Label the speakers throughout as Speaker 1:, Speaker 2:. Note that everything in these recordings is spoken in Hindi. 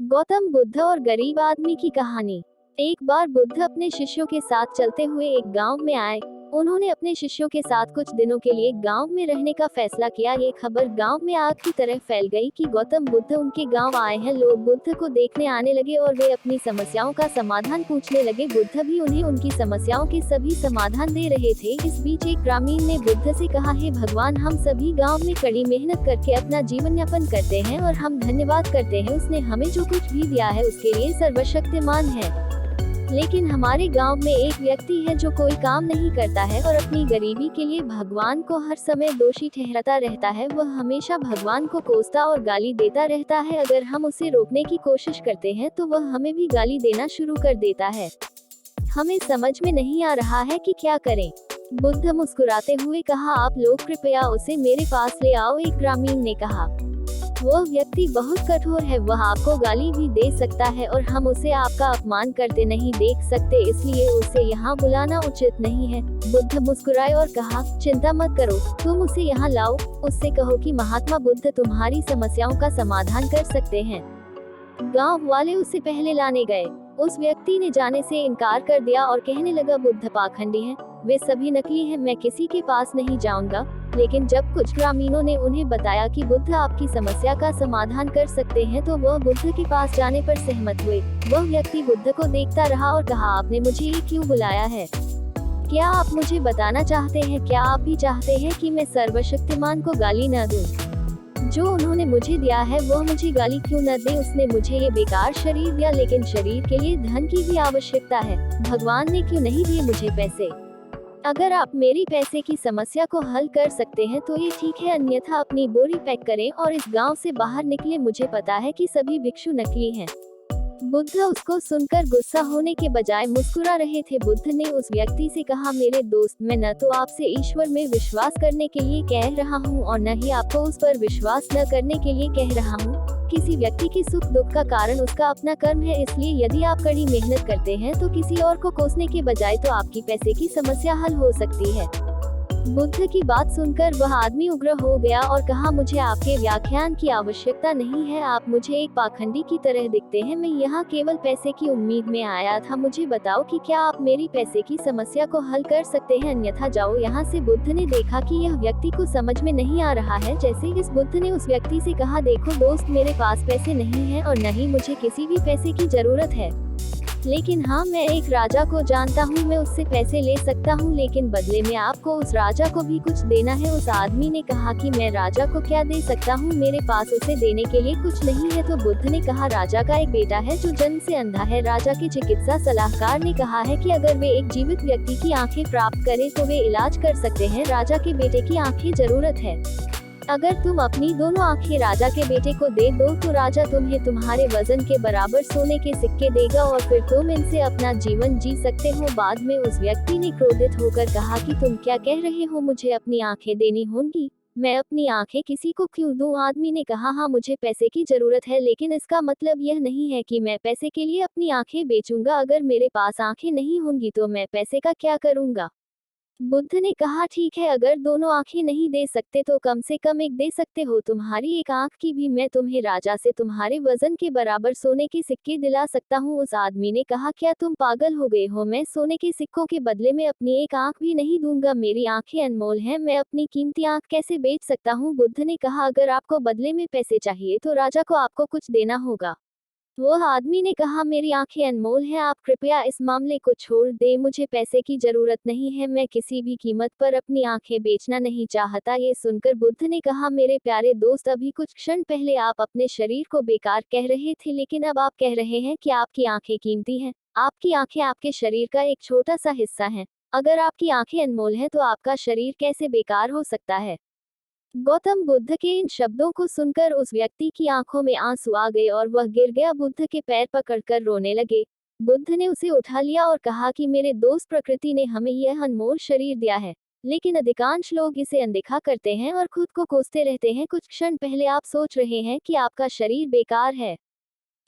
Speaker 1: गौतम बुद्ध और गरीब आदमी की कहानी। एक बार बुद्ध अपने शिष्यों के साथ चलते हुए एक गांव में आए। उन्होंने अपने शिष्यों के साथ कुछ दिनों के लिए गांव में रहने का फैसला किया। ये खबर गांव में आग की तरह फैल गई कि गौतम बुद्ध उनके गांव आए हैं। लोग बुद्ध को देखने आने लगे और वे अपनी समस्याओं का समाधान पूछने लगे। बुद्ध भी उन्हें उनकी समस्याओं के सभी समाधान दे रहे थे। इस बीच एक ग्रामीण ने बुद्ध से कहा, हे भगवान, हम सभी गाँव में कड़ी मेहनत करके अपना जीवन यापन करते हैं और हम धन्यवाद करते हैं, उसने हमें जो कुछ भी दिया है उसके लिए सर्वशक्तिमान है। लेकिन हमारे गांव में एक व्यक्ति है जो कोई काम नहीं करता है और अपनी गरीबी के लिए भगवान को हर समय दोषी ठहराता रहता है। वह हमेशा भगवान को कोसता और गाली देता रहता है। अगर हम उसे रोकने की कोशिश करते हैं तो वह हमें भी गाली देना शुरू कर देता है। हमें समझ में नहीं आ रहा है कि क्या करें। बुद्ध मुस्कुराते हुए कहा, आप लोग कृपया उसे मेरे पास ले आओ। एक ग्रामीण ने कहा, वह व्यक्ति बहुत कठोर है, वह आपको गाली भी दे सकता है और हम उसे आपका अपमान करते नहीं देख सकते, इसलिए उसे यहाँ बुलाना उचित नहीं है। बुद्ध मुस्कुराए और कहा, चिंता मत करो, तुम उसे यहाँ लाओ। उससे कहो कि महात्मा बुद्ध तुम्हारी समस्याओं का समाधान कर सकते हैं। गांव वाले उसे पहले लाने गए। उस व्यक्ति ने जाने से इनकार कर दिया और कहने लगा, बुद्ध पाखंडी हैं, वे सभी नकली हैं, मैं किसी के पास नहीं जाऊंगा। लेकिन जब कुछ ग्रामीणों ने उन्हें बताया कि बुद्ध आपकी समस्या का समाधान कर सकते हैं तो वह बुद्ध के पास जाने पर सहमत हुए। वह व्यक्ति बुद्ध को देखता रहा और कहा, आपने मुझे ये क्यों बुलाया है? क्या आप मुझे बताना चाहते हैं? क्या आप भी चाहते हैं कि मैं सर्वशक्तिमान को गाली न दूं? जो उन्होंने मुझे दिया है वह मुझे गाली क्यों न दे? उसने मुझे ये बेकार शरीर दिया, लेकिन शरीर के लिए धन की भी आवश्यकता है। भगवान ने क्यों नहीं दिए मुझे पैसे? अगर आप मेरी पैसे की समस्या को हल कर सकते हैं तो ये ठीक है, अन्यथा अपनी बोरी पैक करें और इस गांव से बाहर निकले। मुझे पता है कि सभी भिक्षु नकली हैं। बुद्ध उसको सुनकर गुस्सा होने के बजाय मुस्कुरा रहे थे। बुद्ध ने उस व्यक्ति से कहा, मेरे दोस्त, मैं न तो आपसे ईश्वर में विश्वास करने के लिए कह रहा हूँ और न ही आपको उस पर विश्वास न करने के लिए कह रहा हूँ। किसी व्यक्ति की सुख दुख का कारण उसका अपना कर्म है, इसलिए यदि आप कड़ी मेहनत करते हैं तो किसी और को कोसने के बजाय तो आपकी पैसे की समस्या हल हो सकती है। बुद्ध की बात सुनकर वह आदमी उग्र हो गया और कहा, मुझे आपके व्याख्यान की आवश्यकता नहीं है, आप मुझे एक पाखंडी की तरह दिखते हैं। मैं यहाँ केवल पैसे की उम्मीद में आया था। मुझे बताओ कि क्या आप मेरी पैसे की समस्या को हल कर सकते हैं, अन्यथा जाओ यहाँ से। बुद्ध ने देखा कि यह व्यक्ति को समझ में नहीं आ रहा है। जैसे इस बुद्ध ने उस व्यक्ति से कहा, देखो दोस्त, मेरे पास पैसे नहीं है और न ही मुझे किसी भी पैसे की जरूरत है, लेकिन हाँ, मैं एक राजा को जानता हूँ, मैं उससे पैसे ले सकता हूँ, लेकिन बदले में आपको उस राजा को भी कुछ देना है। उस आदमी ने कहा कि मैं राजा को क्या दे सकता हूँ, मेरे पास उसे देने के लिए कुछ नहीं है। तो बुद्ध ने कहा, राजा का एक बेटा है जो जन्म से अंधा है। राजा के चिकित्सा सलाहकार ने कहा है कि अगर वे एक जीवित व्यक्ति की आंखें प्राप्त करें तो वे इलाज कर सकते हैं। राजा के बेटे की आंखें जरूरत है। अगर तुम अपनी दोनों आंखें राजा के बेटे को दे दो तो राजा तुम्हें तुम्हारे वजन के बराबर सोने के सिक्के देगा और फिर तुम इनसे अपना जीवन जी सकते हो। बाद में उस व्यक्ति ने क्रोधित होकर कहा कि तुम क्या कह रहे हो, मुझे अपनी आंखें देनी होंगी? मैं अपनी आंखें किसी को क्यों दूं? आदमी ने कहा, हाँ, मुझे पैसे की जरूरत है, लेकिन इसका मतलब यह नहीं है कि मैं पैसे के लिए अपनी आंखें बेचूंगा। अगर मेरे पास आंखें नहीं होंगी तो मैं पैसे का क्या करूंगा? बुद्ध ने कहा, ठीक है, अगर दोनों आंखें नहीं दे सकते तो कम से कम एक दे सकते हो। तुम्हारी एक आंख की भी मैं तुम्हें राजा से तुम्हारे वजन के बराबर सोने के सिक्के दिला सकता हूँ। उस आदमी ने कहा, क्या तुम पागल हो गए हो? मैं सोने के सिक्कों के बदले में अपनी एक आंख भी नहीं दूंगा। मेरी आंखें अनमोल हैं, मैं अपनी कीमती आंख कैसे बेच सकता हूँ? बुद्ध ने कहा, अगर आपको बदले में पैसे चाहिए तो राजा को आपको कुछ देना होगा। वह आदमी ने कहा, मेरी आंखें अनमोल हैं, आप कृपया इस मामले को छोड़ दें, मुझे पैसे की जरूरत नहीं है, मैं किसी भी कीमत पर अपनी आंखें बेचना नहीं चाहता। ये सुनकर बुद्ध ने कहा, मेरे प्यारे दोस्त, अभी कुछ क्षण पहले आप अपने शरीर को बेकार कह रहे थे, लेकिन अब आप कह रहे हैं कि आपकी आंखें कीमती हैं। आपकी आंखें आपके शरीर का एक छोटा सा हिस्सा हैं। अगर आपकी आंखें अनमोल हैं तो आपका शरीर कैसे बेकार हो सकता है? गौतम बुद्ध के इन शब्दों को सुनकर उस व्यक्ति की आंखों में आंसू आ गए और वह गिर गया। बुद्ध के पैर पकड़कर रोने लगे। बुद्ध ने उसे उठा लिया और कहा कि मेरे दोस्त, प्रकृति ने हमें यह अनमोल शरीर दिया है, लेकिन अधिकांश लोग इसे अनदेखा करते हैं और खुद को कोसते रहते हैं। कुछ क्षण पहले आप सोच रहे हैं कि आपका शरीर बेकार है,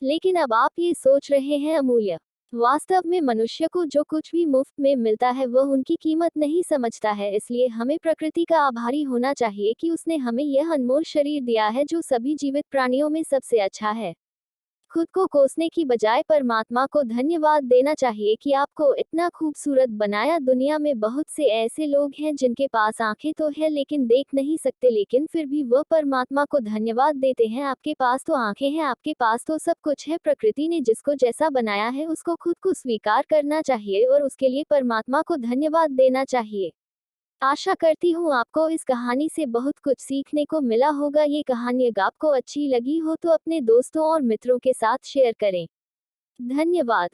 Speaker 1: लेकिन अब आप ये सोच रहे हैं अमूल्य। वास्तव में मनुष्य को जो कुछ भी मुफ्त में मिलता है वह उनकी कीमत नहीं समझता है, इसलिए हमें प्रकृति का आभारी होना चाहिए कि उसने हमें यह अनमोल शरीर दिया है जो सभी जीवित प्राणियों में सबसे अच्छा है। खुद को कोसने की बजाय परमात्मा को धन्यवाद देना चाहिए कि आपको इतना खूबसूरत बनाया। दुनिया में बहुत से ऐसे लोग हैं जिनके पास आंखें तो है लेकिन देख नहीं सकते, लेकिन फिर भी वह परमात्मा को धन्यवाद देते हैं। आपके पास तो आंखें हैं, आपके पास तो सब कुछ है। प्रकृति ने जिसको जैसा बनाया है उसको खुद को स्वीकार करना चाहिए और उसके लिए परमात्मा को धन्यवाद देना चाहिए। आशा करती हूँ आपको इस कहानी से बहुत कुछ सीखने को मिला होगा। ये कहानी अगर आपको अच्छी लगी हो तो अपने दोस्तों और मित्रों के साथ शेयर करें। धन्यवाद।